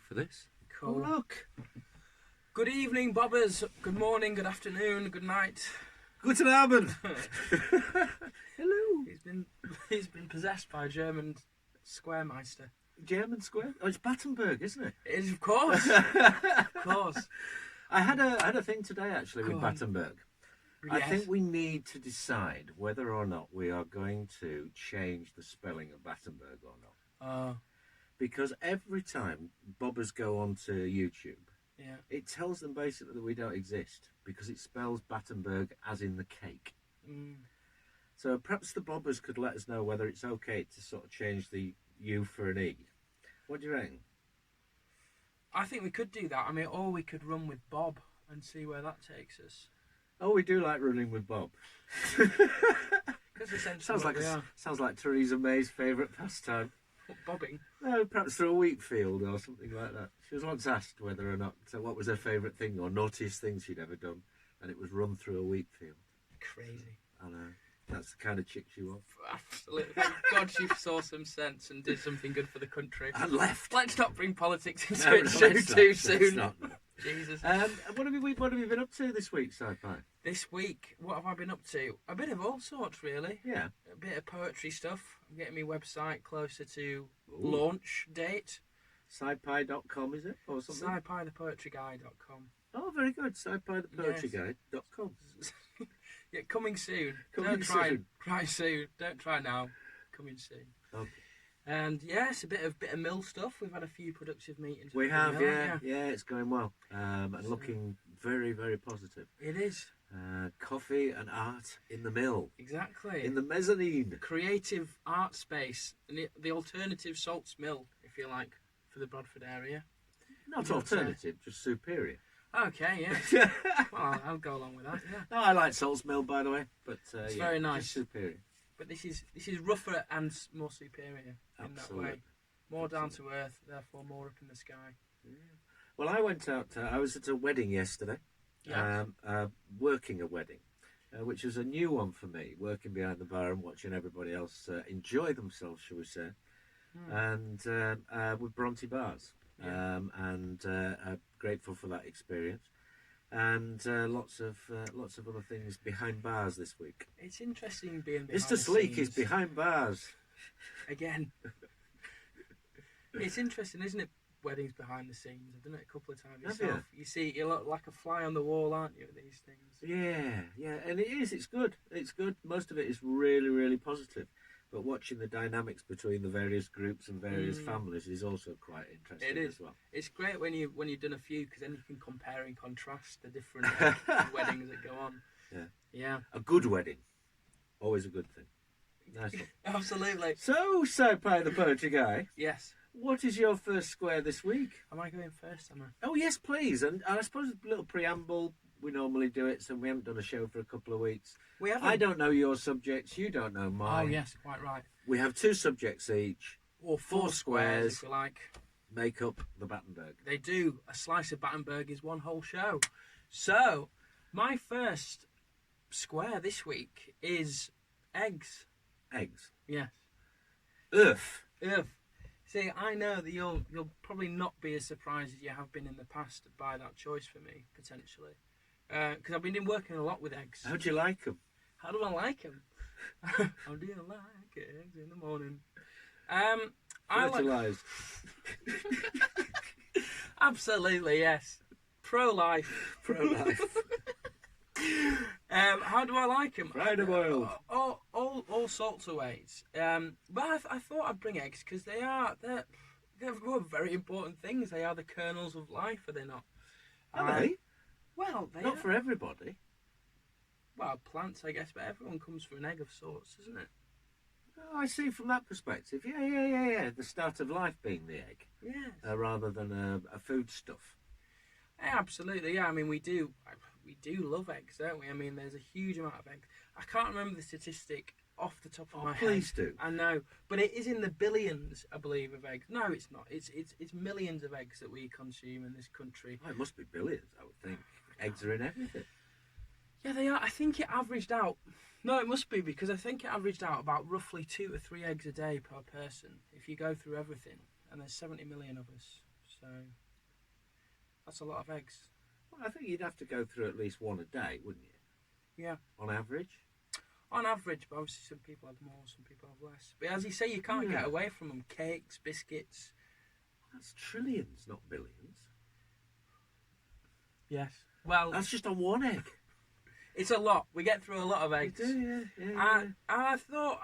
for this. Cool. Oh, look. Good evening, bobbers. Good morning, good afternoon, good night. Guten Abend. Hello. He's been possessed by a German squaremeister. German square? Oh, it's Battenberg, isn't it? It is, of course. Of course. I had a thing today, actually, Go with on. Battenberg. Yes. I think we need to decide whether or not we are going to change the spelling of Battenberg or not. Because every time bobbers go onto YouTube, Yeah. it tells them basically that we don't exist because it spells Battenberg as in the cake. Mm. So perhaps the bobbers could let us know whether it's okay to sort of change the U for an E. What do you reckon? I think we could do that. I mean, or we could run with Bob and see where that takes us. Oh, we do like running with Bob. Because essentially sounds like Theresa May's favourite pastime. Bobbing. No, perhaps through a wheat field or something like that. She was once asked whether or not what was her favourite thing or naughtiest thing she'd ever done, and it was run through a wheat field. Crazy. I know. That's the kind of chick she was. Absolutely. Thank God she saw some sense and did something good for the country. And left. Let's not bring politics into No, it let's too not. soon. Let's not. Jesus. What have you been up to this week, Sci-Fi? This week, what have I been up to? A bit of all sorts, really. Yeah. A bit of poetry stuff. I'm getting my website closer to Ooh. launch date. Sci-Fi.com, is it? Or something? SciPiThePoetryGuy.com. Oh, very good. SciPiThePoetryGuide.com. Yeah, coming soon. Coming Don't try soon. Try soon. Don't try now. Coming soon. Okay. And yes, a bit of mill stuff. We've had a few productive meetings. We with the have, mill, yeah, it's going well, and looking very, very positive. It is. Coffee and art in the mill, Exactly. in the mezzanine. Creative art space, and the alternative salts mill, if you like, for the Bradford area. Not You know, alternative, just superior. Okay, yeah. Well, I'll go along with that. Yeah. No, I like Salts Mill, by the way, but It's yeah, very nice. just superior. But this is rougher and more superior in Absolutely. that way. More down to earth, therefore more up in the sky. Yeah. Well, I went out. I was at a wedding yesterday. Yeah. Working a wedding, which was a new one for me. Working behind the bar and watching everybody else enjoy themselves, shall we say? And with Bronte bars. Yeah. I'm grateful for that experience. And lots of other things behind bars this week. It's interesting being behind Mr. the Sleek scenes. is behind bars. Again. It's interesting, isn't it? Weddings behind the scenes. I've done it a couple of times Have myself. You see, you look like a fly on the wall, aren't you, with these things? Yeah, and it is. It's good. It's good. Most of it is really, really positive. But watching the dynamics between the various groups and various families is also quite interesting. It is. As well. It's great when you've done a few, because then you can compare and contrast the different weddings that go on. Yeah. A good wedding, always a good thing. Nice one. Absolutely. So, Sci-Fi the Poetry Guy, Yes. what is your first square this week? Am I going first, am I? Oh yes, please. And I suppose a little preamble. We normally do it, so we haven't done a show for a couple of weeks. We haven't. I don't know your subjects. You don't know mine. Oh, yes, quite right. We have 2 subjects each. Or 4 squares, if you like. Make up the Battenberg. They do. A slice of Battenberg is one whole show. So, my first square this week is eggs. Eggs. Yes. Earth. See, I know that you'll probably not be as surprised as you have been in the past by that choice for me, potentially. Because I've been working a lot with eggs. How do you like them? How do I like them? How do you like eggs in the morning? I like... Fertilised. Absolutely, yes. Pro-life. Pro-life. How do I like them? Fried and boiled. All sorts of ways. But I thought I'd bring eggs because they're very important things. They are the kernels of life, are they not? Are they? Well, they Not are. for everybody. Well, plants, I guess, but everyone comes from an egg of sorts, isn't it? Oh, I see from that perspective. Yeah. The start of life being the egg, Yes. rather than a foodstuff. Yeah, absolutely. Yeah, I mean, we do love eggs, don't we? I mean, there's a huge amount of eggs. I can't remember the statistic off the top of my head. Please do. I know, but it is in the billions, I believe, of eggs. No, it's not. It's millions of eggs that we consume in this country. Oh, it must be billions, I would think. Eggs are in everything. Yeah, they are. I think it averaged out. No, it must be, because I think it averaged out about roughly 2 or 3 eggs a day per person if you go through everything. And there's 70 million of us. So that's a lot of eggs. Well, I think you'd have to go through at least one a day, wouldn't you? Yeah. On average? On average, but obviously some people have more, some people have less. But as you say, you can't get away from them. Cakes, biscuits. That's trillions, not billions. Yes. Well, that's just on one egg. It's a lot. We get through a lot of eggs. We do, yeah. And I thought,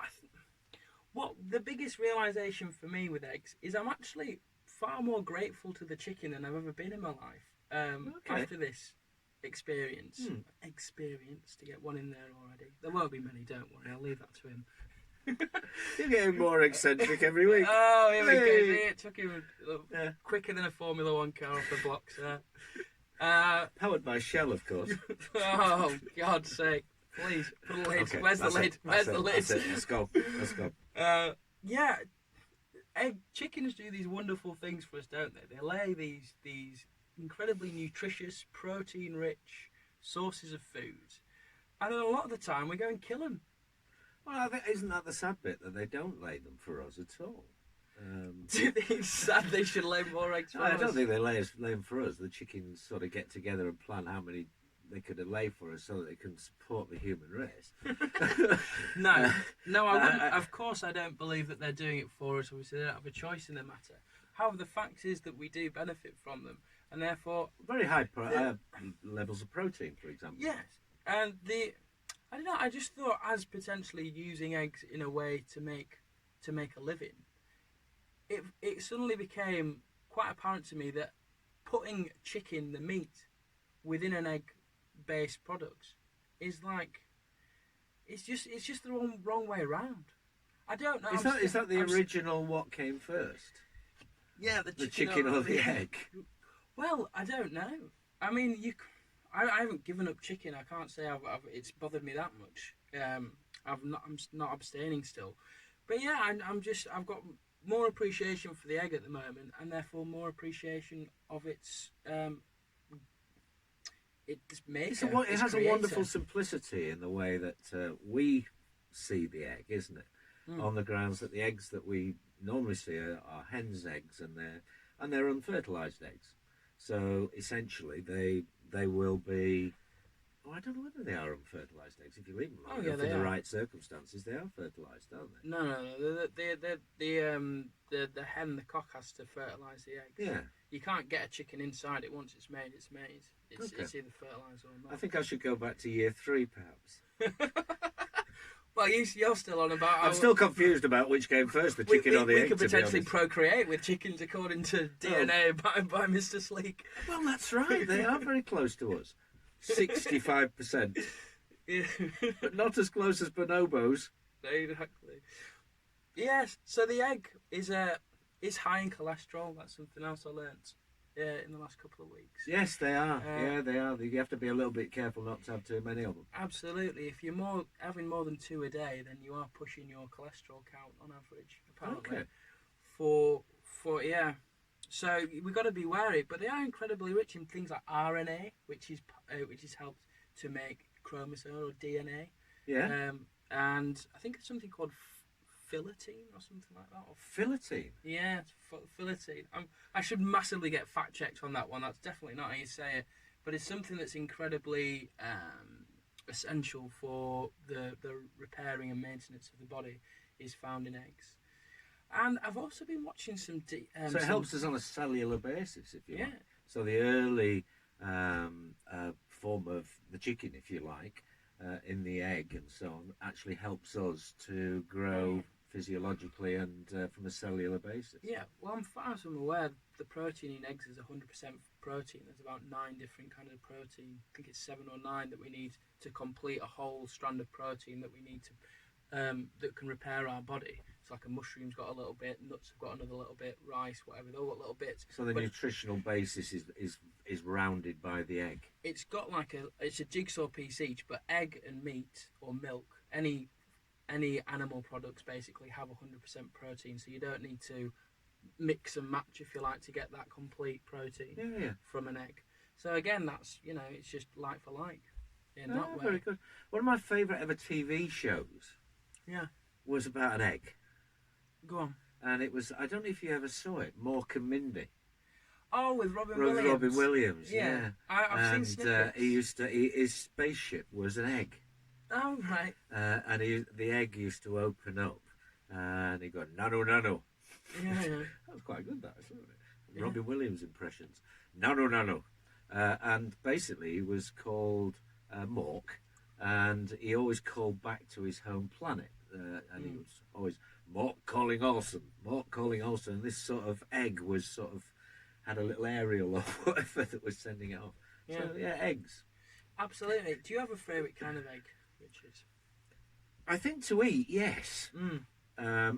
what the biggest realisation for me with eggs is I'm actually far more grateful to the chicken than I've ever been in my life. After this experience, to get one in there already. There won't be many, don't worry. I'll leave that to him. You're getting more eccentric every week. Oh, here we go. It took him quicker than a Formula 1 car off the blocks there. Powered by Shell, of course. Oh, God's sake. Please, put a lid. Okay, Where's the lid? Where's the lid? Let's go. Yeah, chickens do these wonderful things for us, don't they? They lay these incredibly nutritious, protein-rich sources of food. And then a lot of the time we go and kill them. Well, isn't that the sad bit, that they don't lay them for us at all? Do you think it's sad they should lay more eggs for us? I don't think they lay them for us. The chickens sort of get together and plan how many they could lay for us so that they can support the human race. No, I wouldn't. Of course, I don't believe that they're doing it for us. Obviously, they don't have a choice in the matter. However, the fact is that we do benefit from them, and therefore very high levels of protein, for example. Yes, and I don't know. I just thought, as potentially using eggs in a way to make a living, it suddenly became quite apparent to me that putting chicken, the meat, within an egg-based product is like it's just the wrong way around. I don't know. Is that the original? What came first? Yeah, the chicken or the egg? Well, I don't know. I mean, I haven't given up chicken. I can't say it's bothered me that much. I'm not abstaining still, but yeah, I've got more appreciation for the egg at the moment, and therefore more appreciation of its maker. It has a wonderful simplicity in the way that we see the egg, isn't it? On the grounds that the eggs that we normally see are hens' eggs, and they're unfertilised eggs. So essentially, they will be. Oh, I don't know whether they are unfertilised eggs. If you leave them long enough in the right circumstances, they are fertilised, aren't they? No. The hen, the cock, has to fertilise the eggs. Yeah. You can't get a chicken inside it once it's made. It's made. It's either fertilised or not. I think I should go back to year 3, perhaps. Well, you're still on about. I'm still confused about which came first, the chicken or the egg. We could potentially procreate with chickens according to DNA by Mr. Sleek. Well, that's right. They are very close to us. 65%. Yeah. But not as close as bonobos. Exactly. Yes. So the egg is high in cholesterol. That's something else I learnt in the last couple of weeks. Yes, they are. They are. You have to be a little bit careful not to have too many of them. Absolutely. If you're having more than 2 a day, then you are pushing your cholesterol count on average. Apparently. Okay. For yeah. So we've got to be wary, but they are incredibly rich in things like RNA, which is helped to make chromosome or DNA. Yeah. And I think it's something called filetine or something like that. Or filetine? Yeah, filetine. I should massively get fact checked on that one. That's definitely not how you say it, but it's something that's incredibly essential for the repairing and maintenance of the body. Is found in eggs. And I've also been watching some. So it helps us on a cellular basis, if you like. So the early form of the chicken, if you like, in the egg and so on, actually helps us to grow physiologically and from a cellular basis. Yeah, well, as far as I'm aware, the protein in eggs is 100% protein. There's about 9 different kinds of protein. I think it's 7 or 9 that we need to complete a whole strand of protein that we need to that can repair our body. It's like a mushroom's got a little bit, nuts have got another little bit, rice, whatever, they've all got little bits. So the nutritional basis is rounded by the egg. It's got it's a jigsaw piece each, but egg and meat or milk, any animal products basically have 100% protein, so you don't need to mix and match, if you like, to get that complete protein from an egg. So again, that's, it's just like for like in that way. Very good. One of my favourite ever TV shows was about an egg. Go on. And it was, I don't know if you ever saw it, Mork and Mindy. Oh, with Robin Robin Williams. Robin Williams, yeah. I've seen And snippets. his spaceship was an egg. Oh, right. And the egg used to open up, and he go nano nano. Yeah, yeah. That was quite good, that, wasn't it? Yeah. Robin Williams impressions. Nano nano. And basically he was called Mork, and he always called back to his home planet. And he was always Mork calling Olsen, Mork calling Olsen. And this sort of egg was sort of had a little aerial or whatever that was sending it off. Yeah. So yeah, eggs. Absolutely. Do you have a favourite kind of egg, Richard? I think to eat, yes. Mm.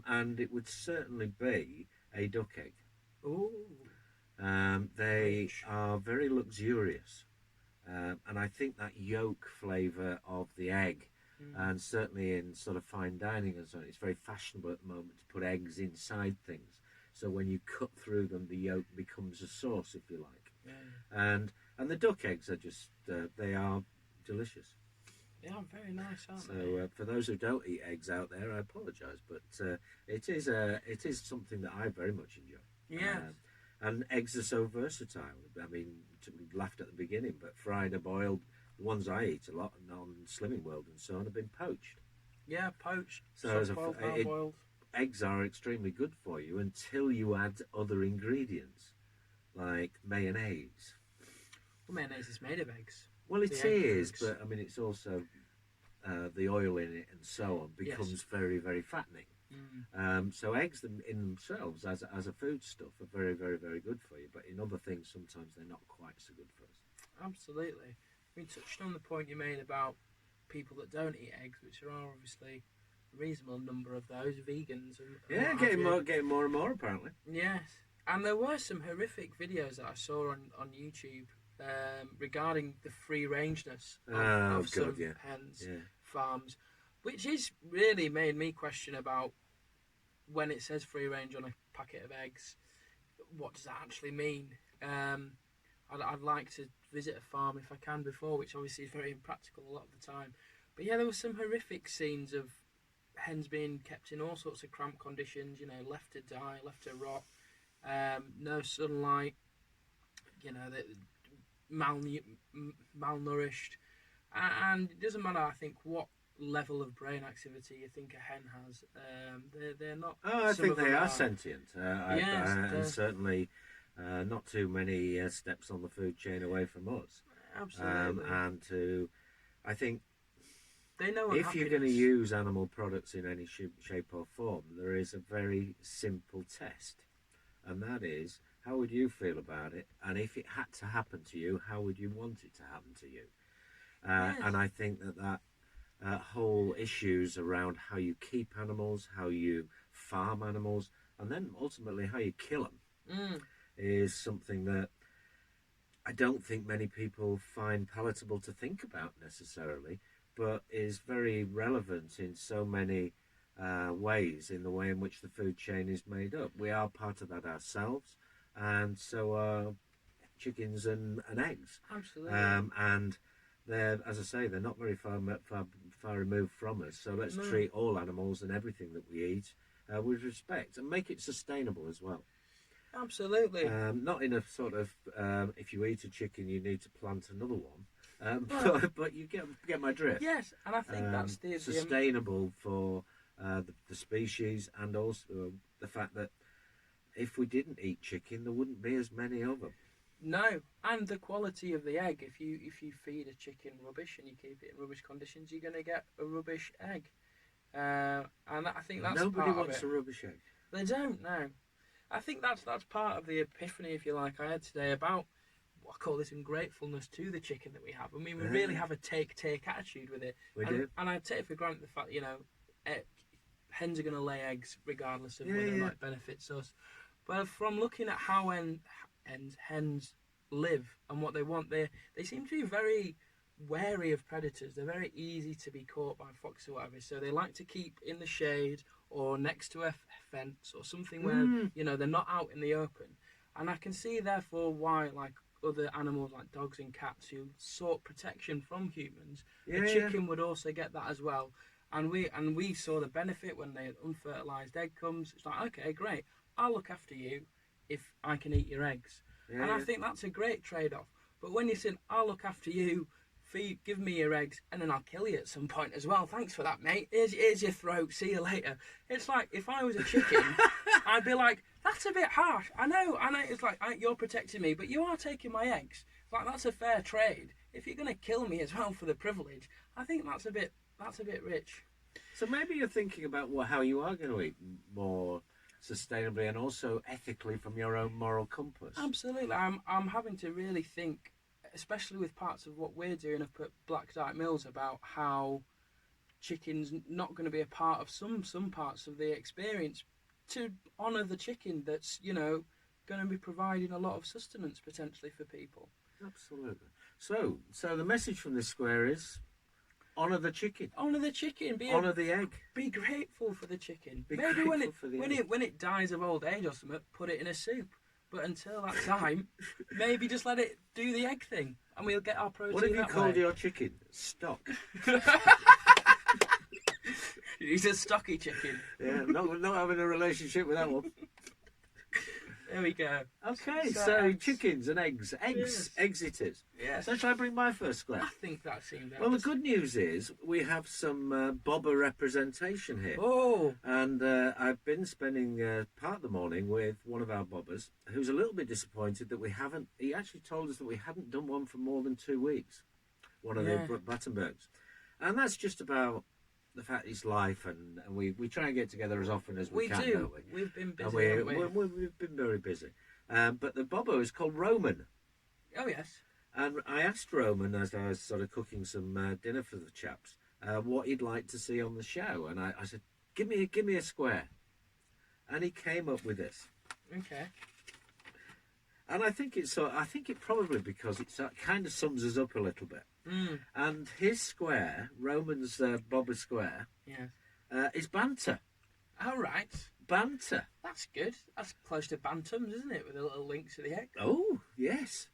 And it would certainly be a duck egg. Ooh. They Rich. are very luxurious. And I think that yolk flavour of the egg, and certainly in sort of fine dining and so on, it's very fashionable at the moment to put eggs inside things. So when you cut through them, the yolk becomes a sauce, if you like. Yeah. And the duck eggs are just, they are delicious. Yeah, very nice, aren't they? So for those who don't eat eggs out there, I apologise, but it is something that I very much enjoy. Yeah. And eggs are so versatile. I mean, we laughed at the beginning, but fried or boiled, the ones I eat a lot on Slimming World and so on have been poached. Yeah, poached, So as a soft-boiled, hard-boiled. eggs are extremely good for you until you add other ingredients like mayonnaise. Well, mayonnaise is made of eggs. Well, it The egg is, yolks. but I mean, it's also the oil in it and so on becomes very, very fattening. So eggs in themselves as a foodstuff are very, very, very good for you. But in other things, sometimes they're not quite so good for us. Absolutely. We touched on the point you made about people that don't eat eggs, which there are obviously a reasonable number of those vegans. And Getting more and more apparently. Yes, and there were some horrific videos that I saw on YouTube regarding the free rangeness of some hens farms, which is really made me question about when it says free range on a packet of eggs, what does that actually mean? I'd like to visit a farm if I can before, which obviously is very impractical a lot of the time. But yeah, there were some horrific scenes of hens being kept in all sorts of cramped conditions, you know, left to die, left to rot, no sunlight, you know, malnourished. And it doesn't matter, I think, what level of brain activity you think a hen has. They're not. Oh, I think they are sentient. And certainly not too many steps on the food chain away from us. Absolutely. I think they know if you're going to use animal products in any shape or form, there is a very simple test, and that is, how would you feel about it? And if it had to happen to you, how would you want it to happen to you? And I think that whole issues around how you keep animals, how you farm animals, and then ultimately how you kill them is something that I don't think many people find palatable to think about necessarily, but is very relevant in so many ways in the way in which the food chain is made up. We are part of that ourselves, and so are chickens and eggs. Absolutely. And they're, as I say, they're not very far removed from us. So let's treat all animals and everything that we eat with respect and make it sustainable as well. Absolutely. Not in a sort of if you eat a chicken, you need to plant another one. But you get my drift. Yes, and I think that's the sustainable for the species, and also the fact that if we didn't eat chicken, there wouldn't be as many of them. No, and the quality of the egg. If you feed a chicken rubbish and you keep it in rubbish conditions, you're going to get a rubbish egg. And I think that's nobody part wants of it. a rubbish egg. They don't. No, I think that's part of the epiphany, if you like, I had today about what I call this ungratefulness to the chicken that we have. I mean, we really have a take attitude with it. We do. And I take for granted the fact, you know, hens are going to lay eggs regardless of whether or not it benefits us. But from looking at how hens live and what they want, they seem to be very wary of predators. They're very easy to be caught by foxes or whatever, so they like to keep in the shade or next to a fence or something where you know they're not out in the open. And I can see therefore why, like other animals like dogs and cats who sought protection from humans, a chicken would also get that as well. And we saw the benefit when the unfertilized egg comes. It's like, okay, great, I'll look after you if I can eat your eggs. Yeah, And I yeah. think that's a great trade-off. But when you're saying, I'll look after you, give me your eggs, and then I'll kill you at some point as well. Thanks for that, mate. Here's your throat. See you later. It's like, if I was a chicken, I'd be like, that's a bit harsh. I know. It's like, you're protecting me, but you are taking my eggs. Like, that's a fair trade. If you're going to kill me as well for the privilege, I think that's a bit rich. So maybe you're thinking about how you are going to eat more sustainably and also ethically from your own moral compass. Absolutely. I'm having to really think, especially with parts of what we're doing up at Black Dyke Mills, about how chicken's not going to be a part of some parts of the experience, to honour the chicken that's, going to be providing a lot of sustenance potentially for people. Absolutely. So the message from this square is honour the chicken. Honour the chicken. Honour the egg. Be grateful for the chicken. Be Maybe grateful when it dies of old age or something, put it in a soup. But until that time, maybe just let it do the egg thing, and we'll get our protein. What have you that called way. your chicken? Stock. He's a stocky chicken. Yeah, not having a relationship with that one. There we go. Okay, So so eggs. chickens and eggs. Yes. Eggs it is. Yes. So shall I bring my first square? I think that seemed. Well, the good news is we have some bobber representation here. Oh. And I've been spending part of the morning with one of our bobbers who's a little bit disappointed that we haven't. He actually told us that we hadn't done one for more than 2 weeks, one of the Battenbergs. And that's just about the fact it's life, and we try and get together as often as we can, do. don't we? We've been busy. And haven't we? we've been very busy. But the bobber is called Roman. Oh, yes. And I asked Roman, as I was sort of cooking some dinner for the chaps, what he'd like to see on the show. And I said, give me a square. And he came up with this. Okay. And I think it probably because it kind of sums us up a little bit. Mm. And his square, Roman's bobber square, is Banter. All right. Banter. That's good. That's close to Bantams, isn't it? With a little link to the egg. Oh, yes.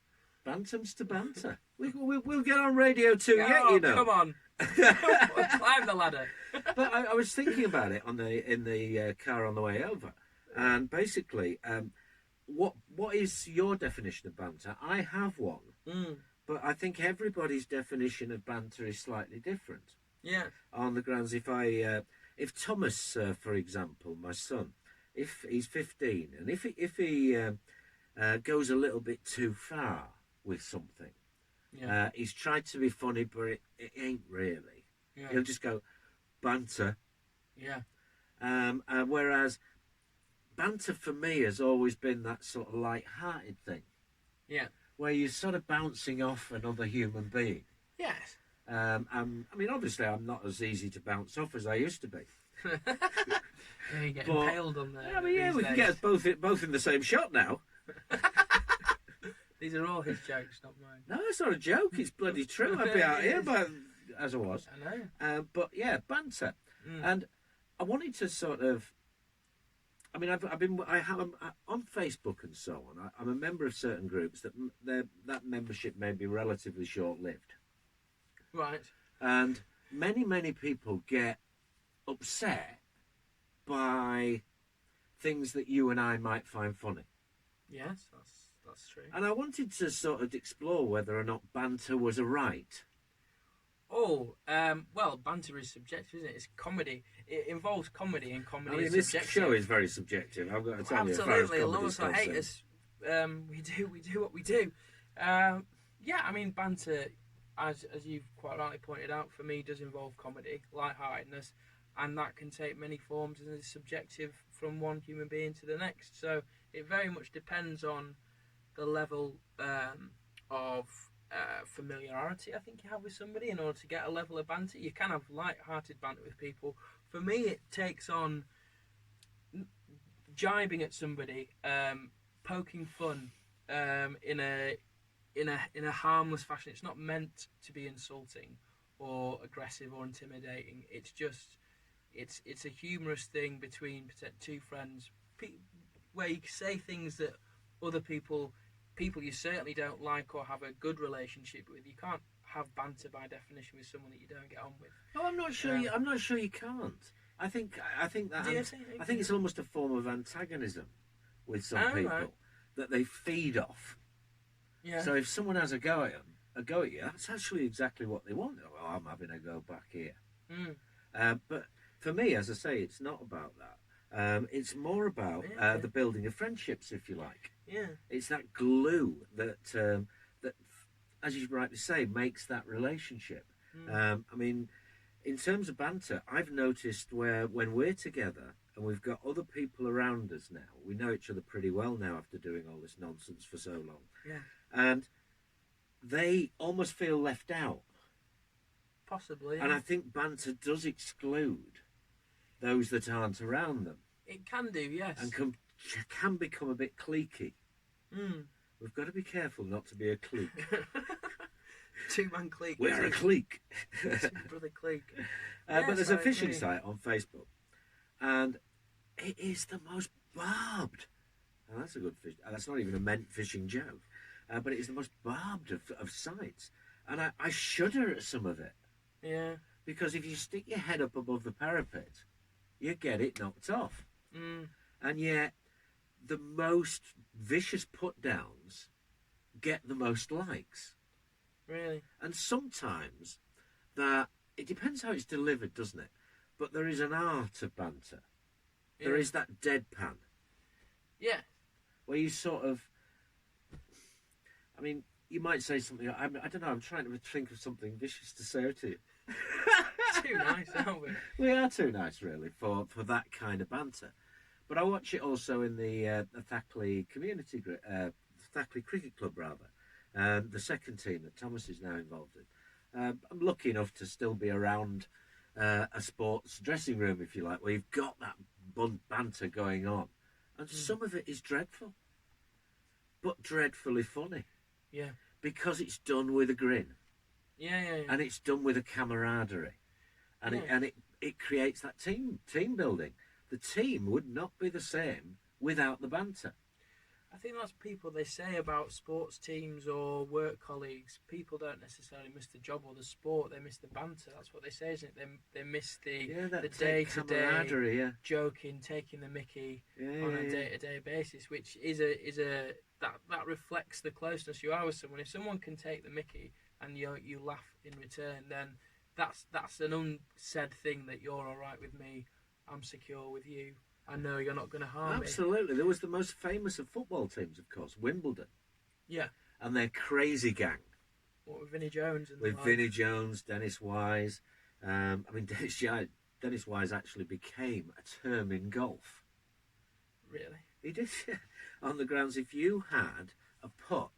Bantams to Banter. We'll get on radio too, Oh, you know. come on. We'll climb the ladder. But I was thinking about it in the car on the way over, and basically, what is your definition of banter? I have one, but I think everybody's definition of banter is slightly different. Yeah. On the grounds, if Thomas, for example, my son, if he's 15, and if he goes a little bit too far with something, he's tried to be funny, but it ain't really. Yeah. He'll just go banter. Yeah. Whereas banter for me has always been that sort of light-hearted thing. Yeah. Where you're sort of bouncing off another human being. Yes. I mean, obviously, I'm not as easy to bounce off as I used to be. Yeah, you get impaled on there. I mean, yeah, we can get us both in the same shot now. These are all his jokes, not mine. No, it's not a joke. It's bloody true. I'd be out here, but as I was. I know. But yeah, banter, and I wanted to sort of. I mean, I have on Facebook and so on. I'm a member of certain groups that membership may be relatively short-lived. Right. And many people get upset by things that you and I might find funny. Yes, that's true. And I wanted to sort of explore whether or not banter was a right. Oh, well, banter is subjective, isn't it? It's comedy. It involves comedy, and comedy is this subjective. show is very subjective. I've got to tell you. Absolutely, love us or hate us, we do what we do. Yeah, I mean, banter, as you've quite rightly pointed out, for me does involve comedy, lightheartedness, and that can take many forms and is subjective from one human being to the next. So it very much depends on the level of familiarity I think you have with somebody in order to get a level of banter. You can have light-hearted banter with people. For me, it takes on jibing at somebody, poking fun in a harmless fashion. It's not meant to be insulting or aggressive or intimidating. It's just it's a humorous thing between two friends, where you say things that other people you certainly don't like or have a good relationship with. You can't have banter by definition with someone that you don't get on with. Oh, I'm not sure. I'm not sure you can't. I think that. I think it's almost a form of antagonism with some people that they feed off. Yeah. So if someone has a go at you, that's actually exactly what they want. Oh, I'm having a go back here. But for me, as I say, it's not about that. It's more about the building of friendships, if you like. Yeah. It's that glue that, as you rightly say, makes that relationship. I mean, in terms of banter, I've noticed where when we're together and we've got other people around us now, we know each other pretty well now after doing all this nonsense for so long. Yeah. And they almost feel left out. Possibly. Yeah. And I think banter does exclude those that aren't around them. It can do, yes. And can become a bit cliquey. We've got to be careful not to be a clique. Two-man clique. We're a clique. Brother clique. But there's a fishing site on Facebook, and it is the most barbed. And that's a good fish. That's not even a meant fishing joke, but it is the most barbed of sites. And I shudder at some of it. Yeah. Because if you stick your head up above the parapet, you get it knocked off. And yet, the most vicious put-downs get the most likes. Really? And sometimes that it depends how it's delivered, doesn't it? But there is an art of banter. Yeah. There is that deadpan. Yeah. Where you sort of, I mean, you might say something. I don't know. I'm trying to think of something vicious to say to you. Too nice, aren't we? We are too nice, really, for that kind of banter. But I watch it also in the Thackley community, Thackley Cricket Club, rather. The second team that Thomas is now involved in. I'm lucky enough to still be around a sports dressing room, if you like, where you've got that banter going on. And some of it is dreadful, but dreadfully funny. Yeah. Because it's done with a grin. Yeah. And it's done with a camaraderie. And it creates that team building. The team would not be the same without the banter. I think that's people they say about sports teams or work colleagues. People don't necessarily miss the job or the sport; they miss the banter. That's what they say, isn't it? They miss the day-to-day joking, taking the mickey on a day-to-day basis, which is that reflects the closeness you are with someone. If someone can take the mickey and you laugh in return, then that's an unsaid thing that you're all right with me. I'm secure with you. I know you're not going to harm me. Absolutely. There was the most famous of football teams, of course, Wimbledon. Yeah. And their crazy gang. What, with Vinnie Jones? Vinnie Jones, Dennis Wise. I mean, Dennis Wise actually became a term in golf. Really? He did. On the grounds, if you had a putt,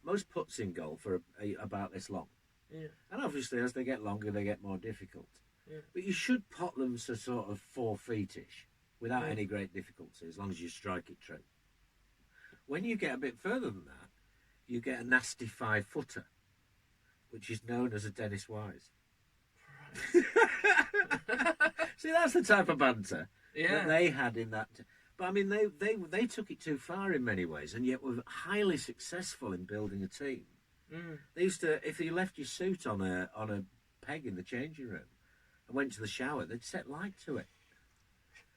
most putts in golf are about this long. Yeah. And obviously, as they get longer, they get more difficult. Yeah. But you should pot them to sort of 4 feet-ish. Without any great difficulty, as long as you strike it true. When you get a bit further than that, you get a nasty 5-footer, which is known as a Dennis Wise. Right. See, that's the type of banter that they had in that. But I mean, they took it too far in many ways, and yet were highly successful in building a team. They used to, if you left your suit on a peg in the changing room and went to the shower, they'd set light to it.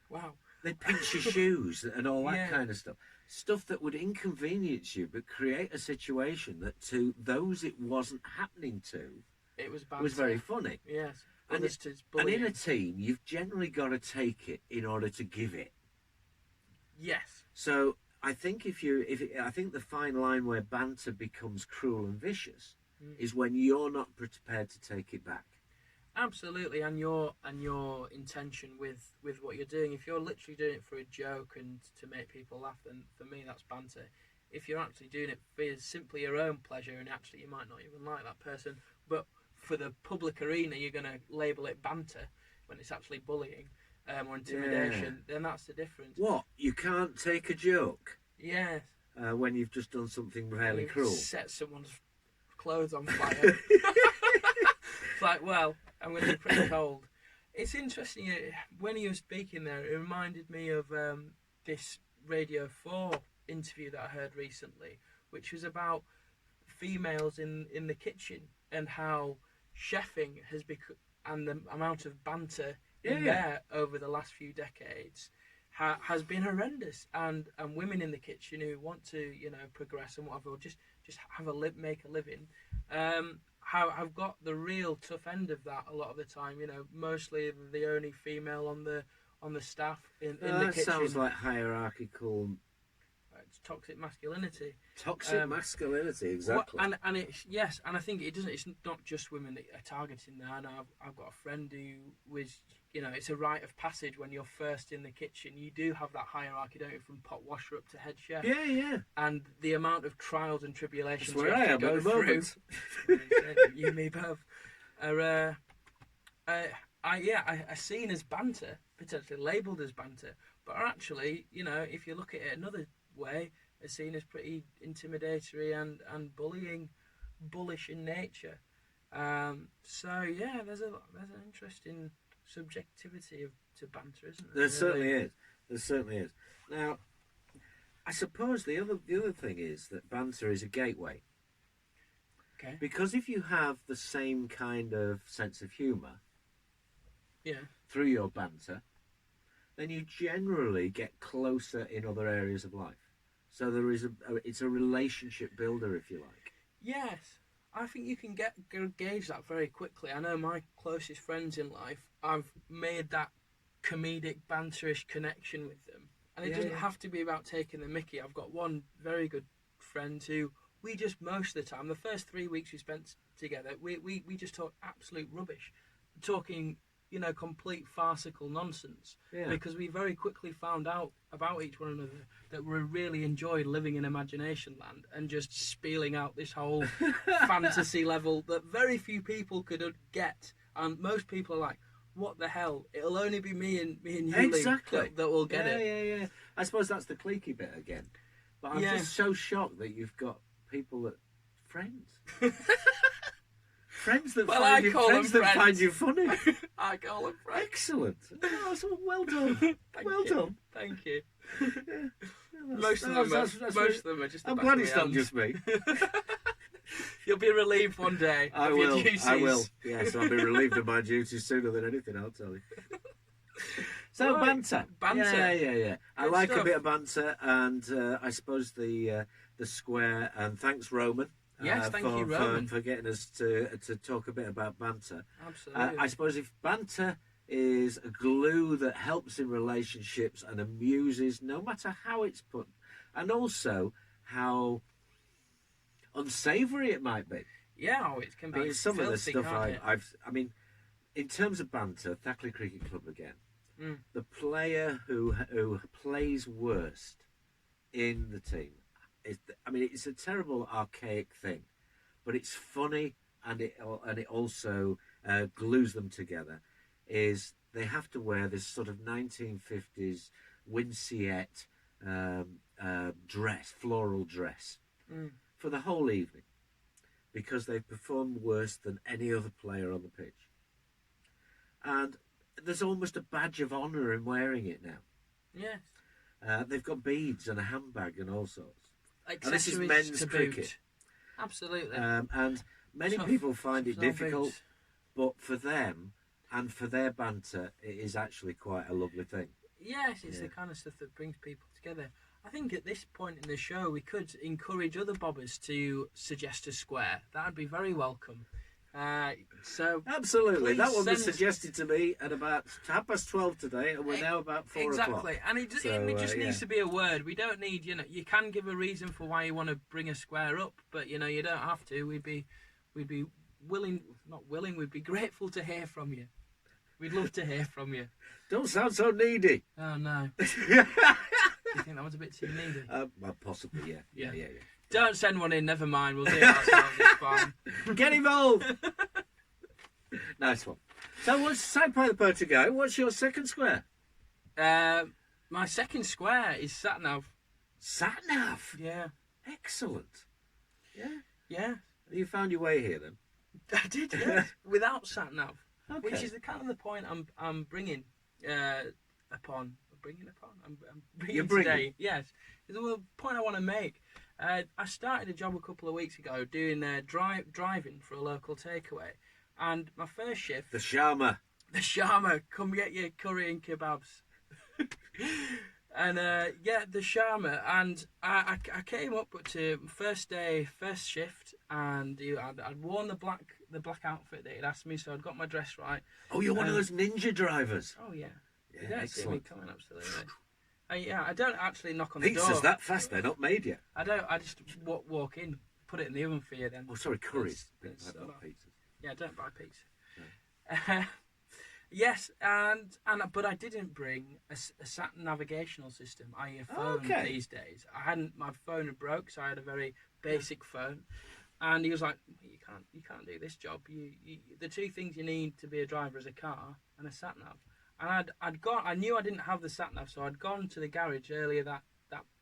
Wow. They'd pinch your shoes and all that kind of stuff. Stuff that would inconvenience you, but create a situation that to those it wasn't happening to, it was very funny. Yes. And in a team, you've generally got to take it in order to give it. Yes. So I think I think the fine line where banter becomes cruel and vicious is when you're not prepared to take it back. Absolutely, and your intention with what you're doing. If you're literally doing it for a joke and to make people laugh, then for me that's banter. If you're actually doing it for simply your own pleasure, and actually you might not even like that person, but for the public arena you're going to label it banter when it's actually bullying or intimidation, then that's the difference. What? You can't take a joke? Yes. When you've just done something really cruel. Set someone's clothes on fire. It's like, well, I'm going to be pretty cold. It's interesting, when you were speaking there, it reminded me of this Radio 4 interview that I heard recently, which was about females in the kitchen and how chefing has become, and the amount of banter in there over the last few decades has been horrendous. And women in the kitchen who want to, progress and whatever, just just make a living, have got the real tough end of that a lot of the time. You know, mostly the only female on the staff in the kitchen. Sounds like hierarchical. It's toxic masculinity. Toxic masculinity, exactly. And it's yes, and I think it doesn't. It's not just women that are targeting there. I know I've got a friend who was, you know, it's a rite of passage when you're first in the kitchen. You do have that hierarchy, don't you, from pot washer up to head chef. Yeah, yeah. And the amount of trials and tribulations That's where I am at the moment. You and me both. Are seen as banter, potentially labelled as banter, but are actually, you know, if you look at it another way, are seen as pretty intimidatory and bullish in nature. So yeah, there's an interesting subjectivity to banter, isn't there? There certainly is. There certainly is. Now, I suppose the other thing is that banter is a gateway. Okay. Because if you have the same kind of sense of humour, through your banter, then you generally get closer in other areas of life. So it's a relationship builder, if you like. Yes, I think you can gauge that very quickly. I know my closest friends in life, I've made that comedic, banterish connection with them. And it doesn't have to be about taking the mickey. I've got one very good friend who we just, most of the time, the first 3 weeks we spent together, we just talk absolute rubbish. Talking, you know, complete farcical nonsense. Yeah. Because we very quickly found out about each one another that we really enjoyed living in imagination land and just spieling out this whole fantasy level that very few people could get. And most people are like, what the hell? It'll only be me and you exactly. that will get it. Yeah. I suppose that's the cliquey bit again. But I'm just so shocked that you've got people that... Friends. Friends that find you funny. I call them friends. Excellent. Oh, so well done. Done. Thank you. Yeah, most of them are just. I'm glad it's not just me. You'll be relieved one day. I will. Yes, I'll be relieved of my duties sooner than anything, I'll tell you. So right. Banter. Yeah. I like a bit of banter, and I suppose the square. And thanks, Roman. Yes, thank you, Roman, for getting us to talk a bit about banter. Absolutely. I suppose if banter is a glue that helps in relationships and amuses, no matter how it's put, and also how unsavoury it might be. Yeah, it can be. Some filthy, of the stuff I mean, in terms of banter, Thackley Cricket Club again. The player who plays worst in the team. It's a terrible, archaic thing, but it's funny, and it also glues them together. Is they have to wear this sort of 1950s winceyette dress, floral dress, for the whole evening, because they've performed worse than any other player on the pitch, and there's almost a badge of honour in wearing it now. Yes. They've got beads and a handbag and all sorts. And this is men's cricket. Boot. Absolutely. And many people find it difficult, but for them and for their banter, it is actually quite a lovely thing. Yes, it's the kind of stuff that brings people together. I think at this point in the show, we could encourage other bobbers to suggest a square. That would be very welcome. So absolutely, that one was suggested to me at about 12:30 today, and we're now about 4 o'clock. Exactly, and it just needs to be a word. We don't need, you can give a reason for why you want to bring a square up, but you don't have to. We'd be willing, not willing. We'd be grateful to hear from you. We'd love to hear from you. Don't sound so needy. Oh no. Do you think that was a bit too needy? Well, possibly, yeah. Don't send one in, never mind, we'll do it ourselves, it's fine. Get involved! Nice one. So what's side by the boat to go? What's your second square? My second square is Satnav. Satnav? Yeah. Excellent. Yeah? Yeah. You found your way here then? I did, yes. Without Satnav. Okay. Which is the kind of the point I'm bringing upon. I'm bringing today. Yes. It's the point I want to make. I started a job a couple of weeks ago doing driving for a local takeaway, and my first shift. The Shama, come get your curry and kebabs. And yeah, the shaman, and I came up to first day, first shift, and I'd worn the black outfit that he'd asked me, so I'd got my dress right. Oh, you're one of those ninja drivers. Oh yeah, Yeah, you don't excellent. see me coming, absolutely. I don't actually knock on the door. Pizzas that fast, they're not made yet. I don't. I just walk in, put it in the oven for you. Then. Oh, sorry, curries. It's Not pizzas. Yeah, don't buy pizza. Yes, but I didn't bring a sat navigational system, i.e. a phone these days. My phone had broke, so I had a very basic phone. And he was like, you can't do this job. The two things you need to be a driver is a car and a sat nav. And I knew I didn't have the sat nav, so I'd gone to the garage earlier that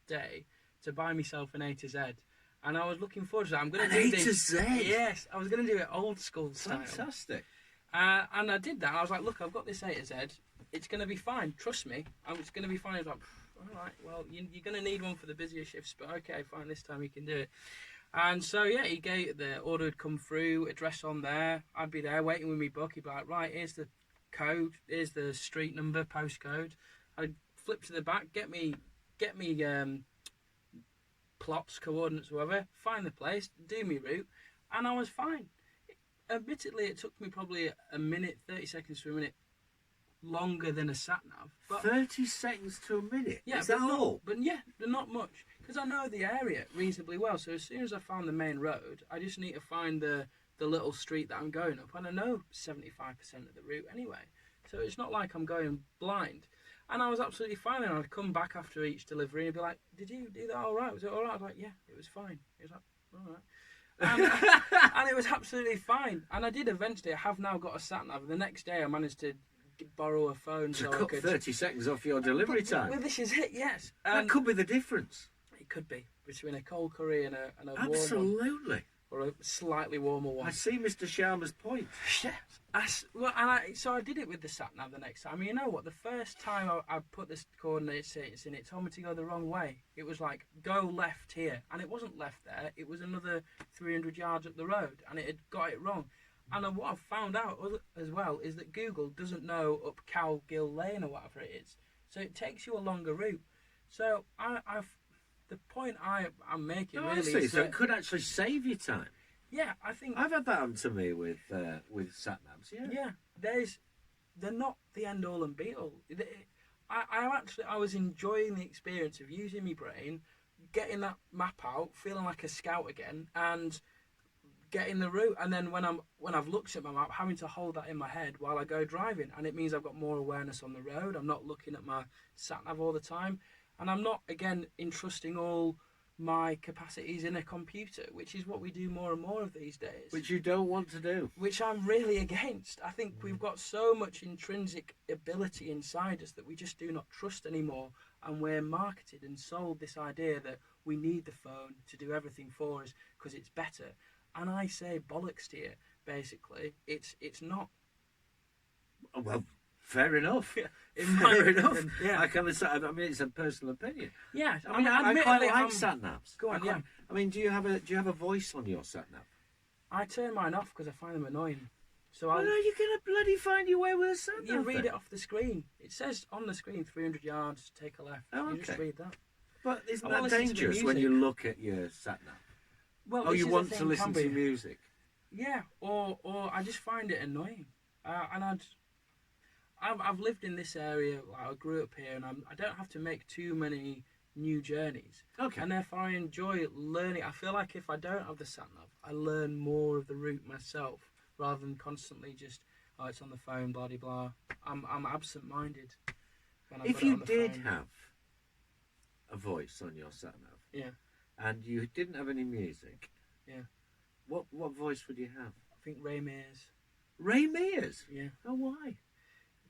day to buy myself an A to Z. And I was looking forward to that. I'm going to do this. A to Z? Yes, I was going to do it old school style. Fantastic. And I did that. I was like, look, I've got this A to Z. It's going to be fine. Trust me. It's going to be fine. I was like, all right, well, you're going to need one for the busier shifts, but okay, fine, this time you can do it. And so, yeah, the order would come through, address on there. I'd be there waiting with my book. He'd be like, right, here's the code, here's the street number, postcode. I'd flip to the back, get me plots, coordinates, whatever, find the place, do me route, and I was fine. Admittedly, it took me probably a minute, 30 seconds to a minute longer than a sat nav. But 30 seconds to a minute? Yeah, is that all? But yeah, not much. Because I know the area reasonably well. So as soon as I found the main road, I just need to find the little street that I'm going up. And I know 75% of the route anyway. So it's not like I'm going blind. And I was absolutely fine. And I'd come back after each delivery and be like, did you do that all right? Was it all right? I was like, yeah, it was fine. He was like, all right. And it was absolutely fine. And I did eventually. I have now got a sat nav. The next day I managed to borrow a phone to cut 30 seconds off your delivery time. Well, this is it, yes. That could be the difference. It could be between a cold curry and a warm one. Absolutely. Or a slightly warmer one. I see Mr. Sharma's point. Yeah. So I did it with the sat nav the next time. I mean, you know what? The first time I put this coordinates in, it told me to go the wrong way. It was like, go left here. And it wasn't left there. It was another 300 yards up the road. And it had got it wrong. And what I've found out as well is that Google doesn't know up Cowgill Lane or whatever it is. So it takes you a longer route. So the point I'm making really is so it could actually save you time. Yeah, I think I've had that happen to me with sat navs. Yeah. They're not the end all and be all. I was enjoying the experience of using my brain, getting that map out, feeling like a scout again, and getting the route. And then when I've looked at my map, having to hold that in my head while I go driving, and it means I've got more awareness on the road. I'm not looking at my sat nav all the time, and I'm not again entrusting all my capacities in a computer, which is what we do more and more of these days. Which you don't want to do. Which I'm really against. I think we've got so much intrinsic ability inside us that we just do not trust anymore, and we're marketed and sold this idea that we need the phone to do everything for us because it's better. And I say bollocks to you, basically. It's not. Well, fair enough. Fair enough. Yeah. I mean, it's a personal opinion. Yeah. I quite like sat navs. Go on, I mean, do you have a voice on your sat nav? I turn mine off because I find them annoying. So well, no, you're going to bloody find your way with a sat nav. You read it off the screen. It says on the screen 300 yards, take a left. Oh, okay. You just read that. But isn't that dangerous when you look at your sat nav? Well, you want to listen to music? Yeah, or I just find it annoying. And I've lived in this area. I grew up here, and I don't have to make too many new journeys. Okay. And therefore, I enjoy learning. I feel like if I don't have the sat nav, I learn more of the route myself rather than constantly just it's on the phone, blah blah blah. I'm absent-minded. If you did have a voice on your sat nav, yeah, and you didn't have any music, yeah, what voice would you have? I think Ray Mears. Ray Mears? Yeah. Oh, why?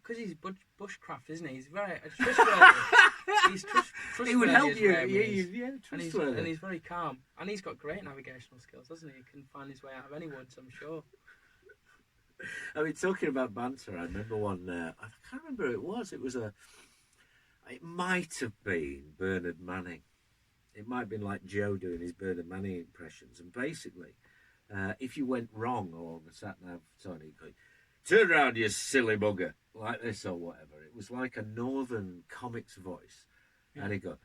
Because he's bushcraft, isn't he? He's very trustworthy. He's trustworthy. He would help you. Yeah, trustworthy. And he's very calm. And he's got great navigational skills, doesn't he? He can find his way out of any woods, I'm sure. I mean, talking about Banter, I remember one. I can't remember who it was. It might have been Bernard Manning. It might have been like Joe doing his Bernard Manning impressions. And basically, if you went wrong on the sat nav, Tony, turn around, you silly bugger, like this or whatever. It was like a northern comics voice. And he'd go